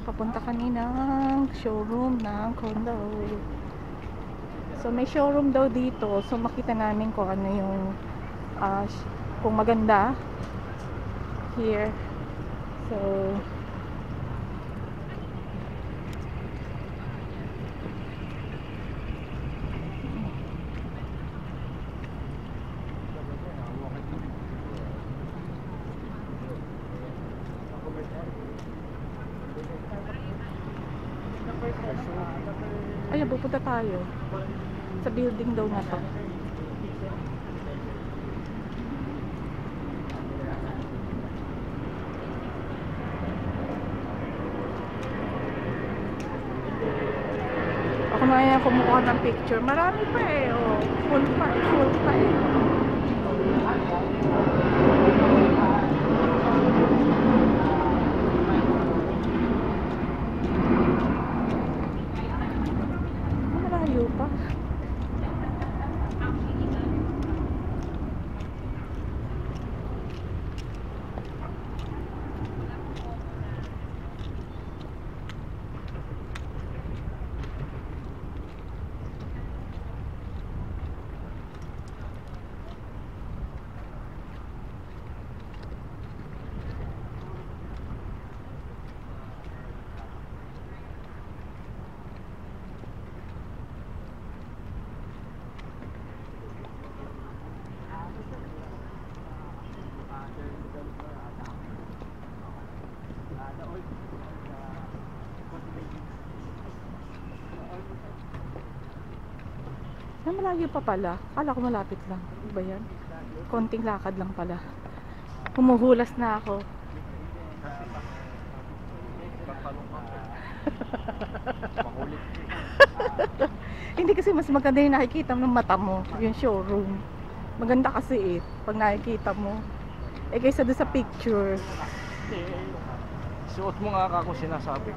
papunta kaninang showroom ng condo. So may showroom daw dito, so makita namin kung ano yung kung maganda here. So ay, pupunta tayo sa building daw na to. Ako na yan kumukuha ng picture. Marami pa eh. Oh, full pa eh. Malayo pa. Malayo pa pala. Akala ko malapit lang. Ano ba yan? Konting lakad lang pala. Humuhulas na ako. Hindi kasi mas maganda yung nakikita ng mata mo. Yung showroom. Maganda kasi eh. Pag nakikita mo. Eh kaysa doon sa picture. Suot mo nga ako sinasabi.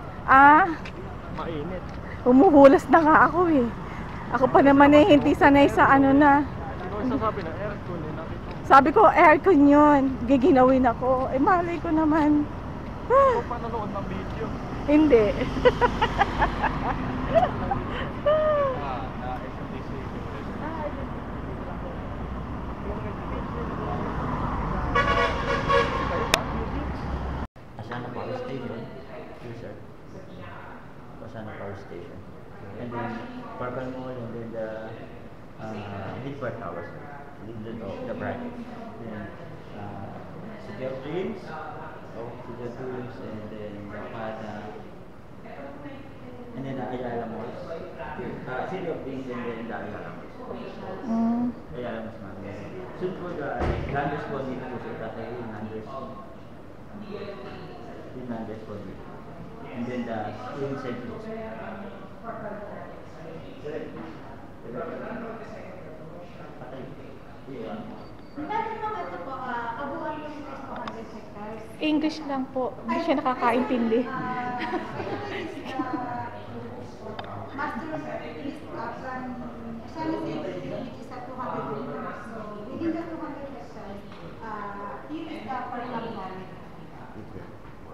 Mainit. Humuhulas na nga ako eh. Ako pa naman eh, hindi sanay sa ano na. Ano sasabi na aircon eh? Sabi ko, aircon yun. Giginawin ako. Eh, malay ko naman. Ikaw pa nanood ng video? Hindi. Pasana Power Station. Yes, sir. Pasana Power Station. And then Parkal Mall, and then the Midpart Towers, the bracket. Then City of Dreams, City of Dreams, and then Lapana, and then the Ayala Malls. City of Dreams, and then the Ayala Malls. Ayala Malls, ma'am. Soon po the Landers po dito po sa tatay yung Landers. Yung Landers po dito. And then the St. Louis. English lang po. Hindi siya nakakaintindi.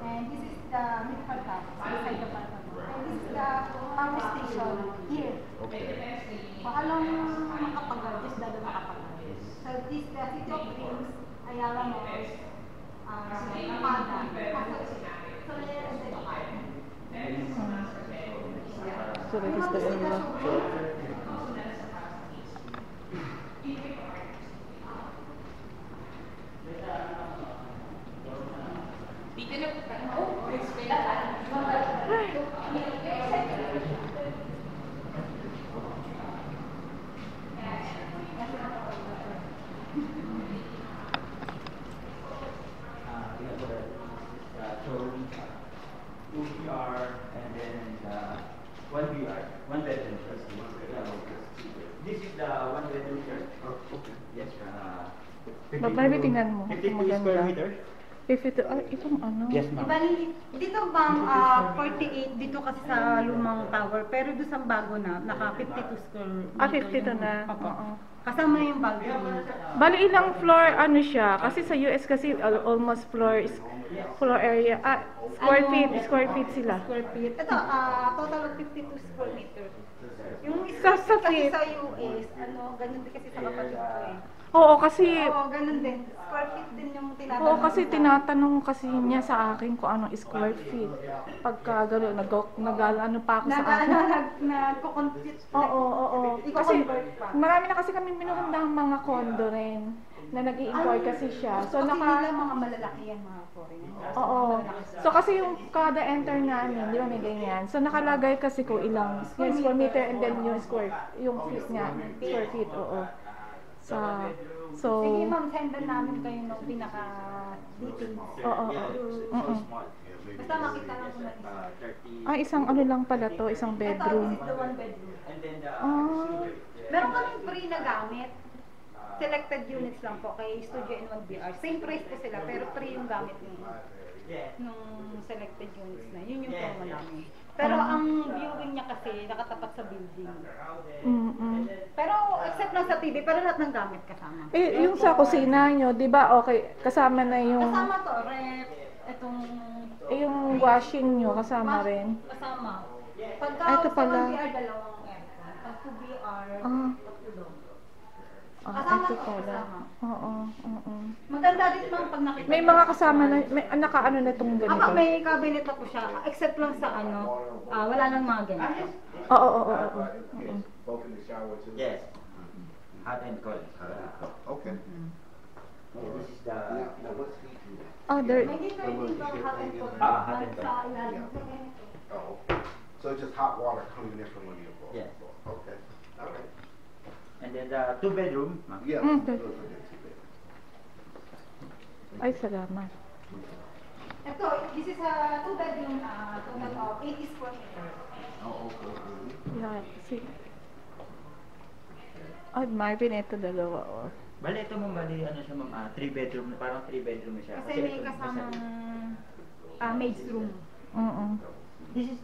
And this is the Midpart House, beside the Parkal Mall. And this is the power station here. Paalang makapagal, just dado makapagal. So this the City of Dreams, Ayala Malls, Lapana, Soler, and then So that is the area. Maybe tingnan mo. 52 square meter. 52, ay, itong ano? Yes, ma'am. Ibali, dito ma'am, 48 dito kasi sa lumang tower, pero doon sa bago na, naka 52 square meter. 52 na. Opo. Oo. Kasama yung balcony. Bali ilang floor ano siya? Kasi sa US kasi almost floor area, square feet sila. Square feet. Ito, total of 52 square meter. Yung Sa square feet feet. kasi sa US, ganun din kasi sa kapatid ko eh. Oo, kasi Oo, ganun din. Square feet din yung tinatanong. Oo, kasi tinatanong kasi niya sa akin kung anong square feet. Pagka gano'n, nag-ano pa ako sa akin. Nagko-compute. Oo. Ikaw Kasi convert pa. marami na kasi kami minuhandang mga condo rin na nag-i-import kasi siya. So, kasi nila naka... mga malalaki yan, mga foreign. Oo. So, kasi yung kada enter namin, di ba may ganyan? So, nakalagay kasi kung ilang yung square meter and then yung feet niya. Square feet, oo. So, Sige ma'am, sendan namin kayo ng pinaka-details. Oo. Basta makita lang kung na Isang ano lang pala to, isang Ito, bedroom. this is the one bedroom. Ah, Meron kaming free na gamit. Selected units lang po kay Studio N1 BR. Same price po sila, pero free yung gamit nung selected units na. Yun yung promo namin. Pero ang viewing niya kasi nakatapat sa building. Pero except lang sa TV, pero lahat ng gamit kasama. yung sa kusina nyo, di ba okay, kasama na yung... Kasama to, ref, itong... yung washing nyo, kasama rin. Kasama. Pagka Ito pala. sa 1BR, dalawang aircon. Pag 2BR, Ah. tatlo. Ah, ito to, pala. kasama. Oo. Maganda din mga pag nakita. May mga kasama na, may nakaano na itong ganito. May cabinet na po siya, except lang sa wala nang mga ganito. Oo. Both in the shower too? Yes. Hot and cold. Okay. This is the... Now what's heating? Oh, there, May dito yung hot and cold. Hot and Sa ilalim. Oh, okay. So it's just hot water coming in from one of your floors? Yes. Okay. All right. And then the 2-bedroom, ma'am. Yeah. Okay. Those are good too big. ay salamat. Ito, this is a 2-bedroom, total of 80 square meter. Oh, okay. Yeah, see. Ay, Marvin, ito dalawa. Oh. Bali, ito mong bali, ano siya ma'am, 3-bedroom, parang 3-bedroom na siya. Kasi may ito, kasamang isa- maid's room. This is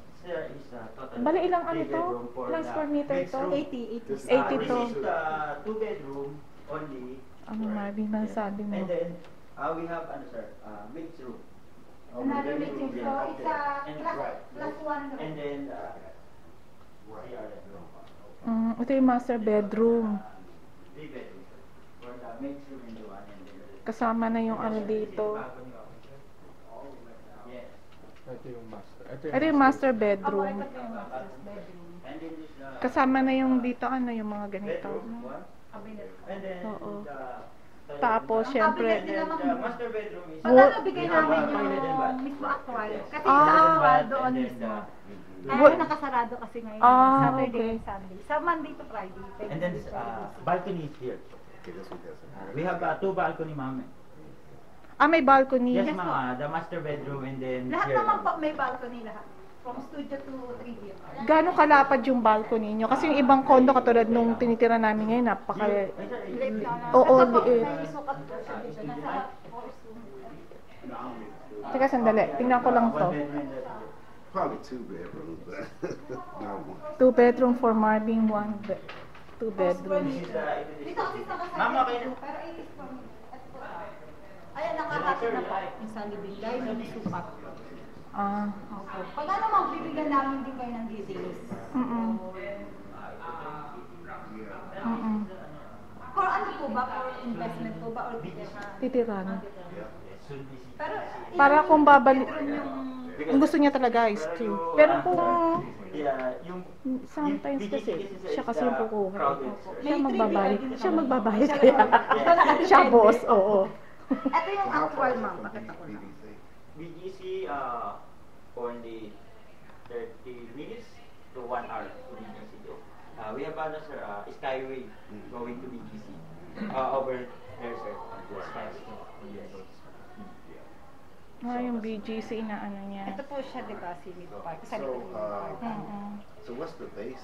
total. Bali, ilang ano to? 3-bedroom for Ilang the square meter mixed to? room. 80. This- 80 This to. is the 2-bedroom only. Ano, Marvin, masabi mo? And then, we have, mixed room. Another Mixed meeting. room, So yeah. it's a And- plus one room. And then, Ito yung master bedroom. 3-bedroom. For the mixed room and the one. And then, Kasama na yung ano dito. yes. Ito yung master. Ito yung master Ako, bedroom. ito yung master's bedroom. And then this Kasama na yung dito, ano yung mga ganito. bedroom, one. Cabinet. And then, Oo. the Tapos, Ang syempre, cabinet nila, And then the master bedroom is... Pagka nabigay we have namin a toilet and bath. yung mismo actual. Kasi Ah. sa actual doon And then mismo. the- Kaya nakasarado kasi ngayon. Saturday okay. and Sunday. Sa Monday to Friday. And then balcony is here. Okay, this one doesn't. We have 2 balcony, ma'am. may balcony. Yes, Yes, ma'am. po. The master bedroom and then Lahat here. naman po may balcony lahat. From studio to 3D. Gano'ng kalapad yung balcony nyo? Kasi yung ibang condo katulad nung tinitira namin ngayon, napaka... Late lang. Oo, Ito po, liit. may sukat po siya dito. Nasa 4 room. Teka, sandali. Tingnan ko lang to. Probably 2 bedrooms, but not one. 2 bedroom for Marvin, 2 Square bedroom. meter. Dito kasi nakasali. Ma'am, okay na. Pero 80 square meter. Ito po. Ayan, nakakasya na po. Yung sa living. Dahil may sukat. Opo. Pag ano, magbibigyan namin din kayo ng details. For ano po ba? For investment po ba? Or Titiran. Pero, Para kung babalik, bedroom yung... kung gusto niya talaga is 2. Pero kung Yeah, yung... sometimes kasi, siya kasi yung kukuha. Crowded. Siya May magbabayad. 3 Siya din magbabayad naman. kaya. Siya boss, oo. Ito yung actual, ma'am. Pakita ko lang. BGC, only 30 minutes to 1 hour to BGC. We have ano, sir, Skyway going to BGC. Over there, sir. Yung BGC na ano niya. Ito po siya, di ba, si Mid Park. Sa So, likod ng park. so what's the base?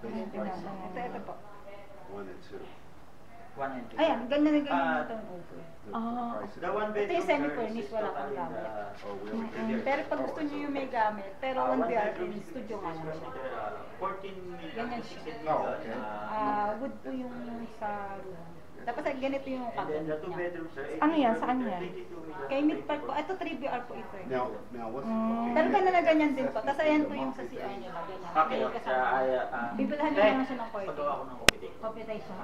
Base Ito, price? ito po. 1 and 2. 1 and 2. Ayan, ganyan na ganyan yung turnover. Ah, The one Ito bedroom, yung semi-furnished, sir, is wala pang totally gamit. the- Pero pag gusto niyo yung may gamit, pero One 1 BR bedroom in is studio nga naman siya. 14 million, Ganyan 16 siya. million. Oh, okay. Wood po yung sa room. Tapos ganito yung And then the cabinet 2 niya. bedrooms, sir, Ano yan? Saan yan? 22 million. Kay Midpark po, ito 3BR po ito eh. Now what's Pero ganun na ganyan din po. Tapos ayan po yung sa CR nila, ganyan. Okay, May okay. kasama. Bibilhan Bibilhan niyo naman siya ng Pagawa ko curtain. ng computation. Computation.